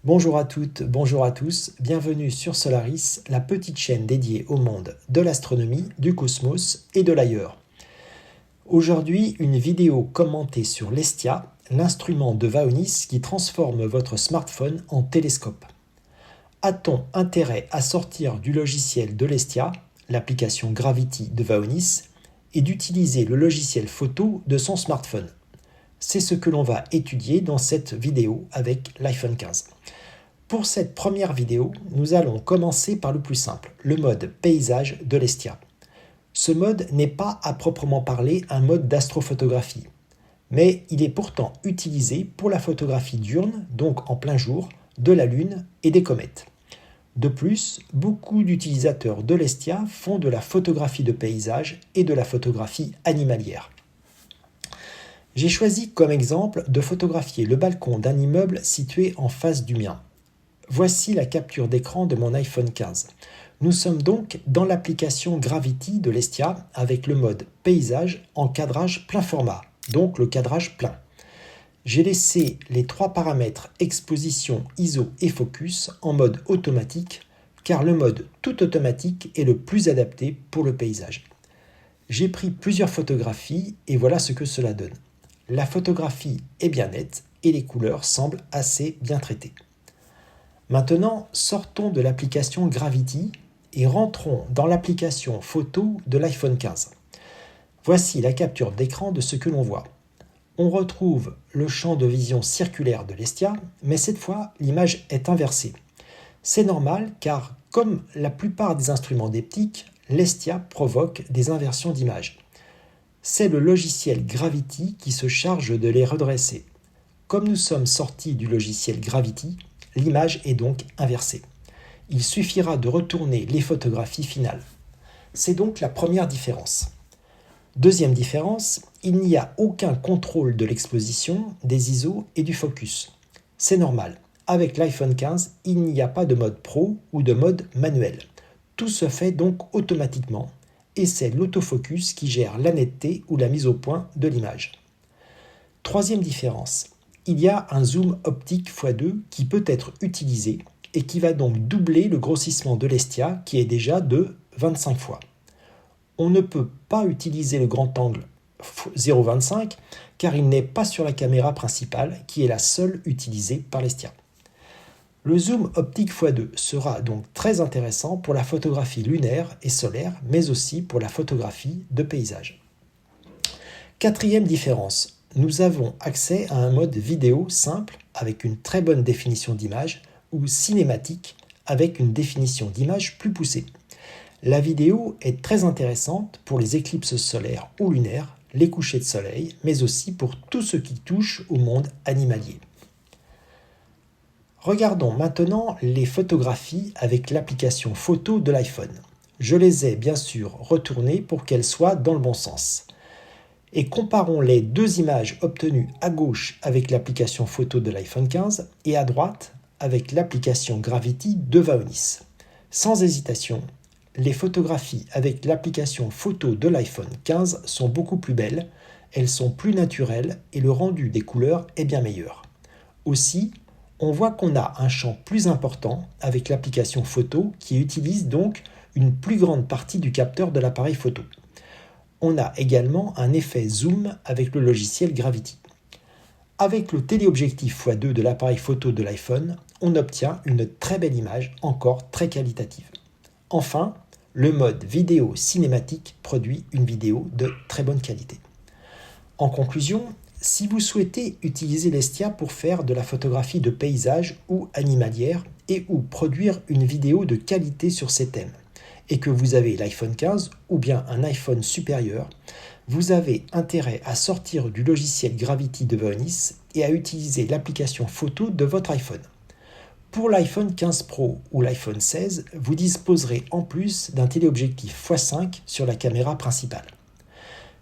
Bonjour à toutes, bonjour à tous, bienvenue sur Solaris, la petite chaîne dédiée au monde de l'astronomie, du cosmos et de l'ailleurs. Aujourd'hui, une vidéo commentée sur l'Hestia, l'instrument de Vaonis qui transforme votre smartphone en télescope. A-t-on intérêt à sortir du logiciel de l'Hestia, l'application Gravity de Vaonis, et d'utiliser le logiciel photo de son smartphone? C'est ce que l'on va étudier dans cette vidéo avec l'iPhone 15. Pour cette première vidéo, nous allons commencer par le plus simple, le mode paysage de l'Hestia. Ce mode n'est pas à proprement parler un mode d'astrophotographie, mais il est pourtant utilisé pour la photographie diurne, donc en plein jour, de la Lune et des comètes. De plus, beaucoup d'utilisateurs de l'Hestia font de la photographie de paysage et de la photographie animalière. J'ai choisi comme exemple de photographier le balcon d'un immeuble situé en face du mien. Voici la capture d'écran de mon iPhone 15. Nous sommes donc dans l'application Gravity de l'Hestia avec le mode paysage en cadrage plein format, donc le cadrage plein. J'ai laissé les trois paramètres exposition, ISO et focus en mode automatique car le mode tout automatique est le plus adapté pour le paysage. J'ai pris plusieurs photographies et voilà ce que cela donne. La photographie est bien nette et les couleurs semblent assez bien traitées. Maintenant, sortons de l'application Gravity et rentrons dans l'application photo de l'iPhone 15. Voici la capture d'écran de ce que l'on voit. On retrouve le champ de vision circulaire de l'Hestia, mais cette fois, l'image est inversée. C'est normal car, comme la plupart des instruments d'optique, l'Hestia provoque des inversions d'image. C'est le logiciel Gravity qui se charge de les redresser. Comme nous sommes sortis du logiciel Gravity, l'image est donc inversée. Il suffira de retourner les photographies finales. C'est donc la première différence. Deuxième différence, il n'y a aucun contrôle de l'exposition, des ISO et du focus. C'est normal. Avec l'iPhone 15, il n'y a pas de mode pro ou de mode manuel. Tout se fait donc automatiquement et c'est l'autofocus qui gère la netteté ou la mise au point de l'image. Troisième différence, il y a un zoom optique x2 qui peut être utilisé et qui va donc doubler le grossissement de l'Hestia qui est déjà de 25 fois. On ne peut pas utiliser le grand angle 0,25 car il n'est pas sur la caméra principale qui est la seule utilisée par l'Hestia. Le zoom optique x2 sera donc très intéressant pour la photographie lunaire et solaire, mais aussi pour la photographie de paysage. Quatrième différence, nous avons accès à un mode vidéo simple avec une très bonne définition d'image ou cinématique avec une définition d'image plus poussée. La vidéo est très intéressante pour les éclipses solaires ou lunaires, les couchers de soleil, mais aussi pour tout ce qui touche au monde animalier. Regardons maintenant les photographies avec l'application photo de l'iPhone. Je les ai bien sûr retournées pour qu'elles soient dans le bon sens. Et comparons les deux images obtenues à gauche avec l'application photo de l'iPhone 15 et à droite avec l'application Gravity de Vaonis. Sans hésitation, les photographies avec l'application photo de l'iPhone 15 sont beaucoup plus belles, elles sont plus naturelles et le rendu des couleurs est bien meilleur. Aussi, on voit qu'on a un champ plus important avec l'application photo qui utilise donc une plus grande partie du capteur de l'appareil photo. On a également un effet zoom avec le logiciel Gravity. Avec le téléobjectif x2 de l'appareil photo de l'iPhone, on obtient une très belle image encore très qualitative. Enfin, le mode vidéo cinématique produit une vidéo de très bonne qualité. En conclusion, si vous souhaitez utiliser l'Hestia pour faire de la photographie de paysage ou animalière et ou produire une vidéo de qualité sur ces thèmes, et que vous avez l'iPhone 15 ou bien un iPhone supérieur, vous avez intérêt à sortir du logiciel Gravity de Vaonis et à utiliser l'application photo de votre iPhone. Pour l'iPhone 15 Pro ou l'iPhone 16, vous disposerez en plus d'un téléobjectif x5 sur la caméra principale.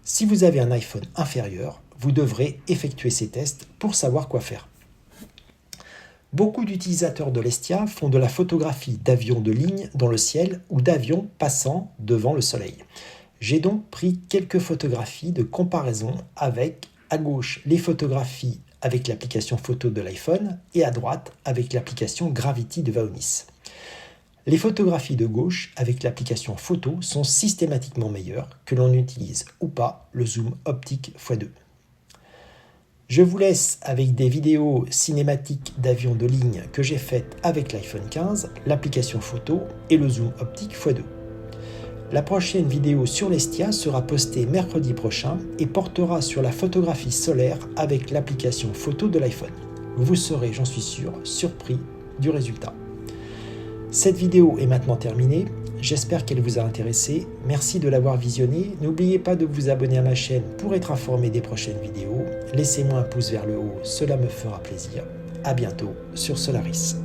Si vous avez un iPhone inférieur, vous devrez effectuer ces tests pour savoir quoi faire. Beaucoup d'utilisateurs de l'Hestia font de la photographie d'avions de ligne dans le ciel ou d'avions passant devant le soleil. J'ai donc pris quelques photographies de comparaison avec, à gauche, les photographies avec l'application photo de l'iPhone et à droite avec l'application Gravity de Vaonis. Les photographies de gauche avec l'application photo sont systématiquement meilleures que l'on utilise ou pas le zoom optique x2. Je vous laisse avec des vidéos cinématiques d'avions de ligne que j'ai faites avec l'iPhone 15, l'application photo et le zoom optique x2. La prochaine vidéo sur l'Estia sera postée mercredi prochain et portera sur la photographie solaire avec l'application photo de l'iPhone. Vous serez, j'en suis sûr, surpris du résultat. Cette vidéo est maintenant terminée. J'espère qu'elle vous a intéressé. Merci de l'avoir visionnée. N'oubliez pas de vous abonner à ma chaîne pour être informé des prochaines vidéos. Laissez-moi un pouce vers le haut, cela me fera plaisir. À bientôt sur Solaris.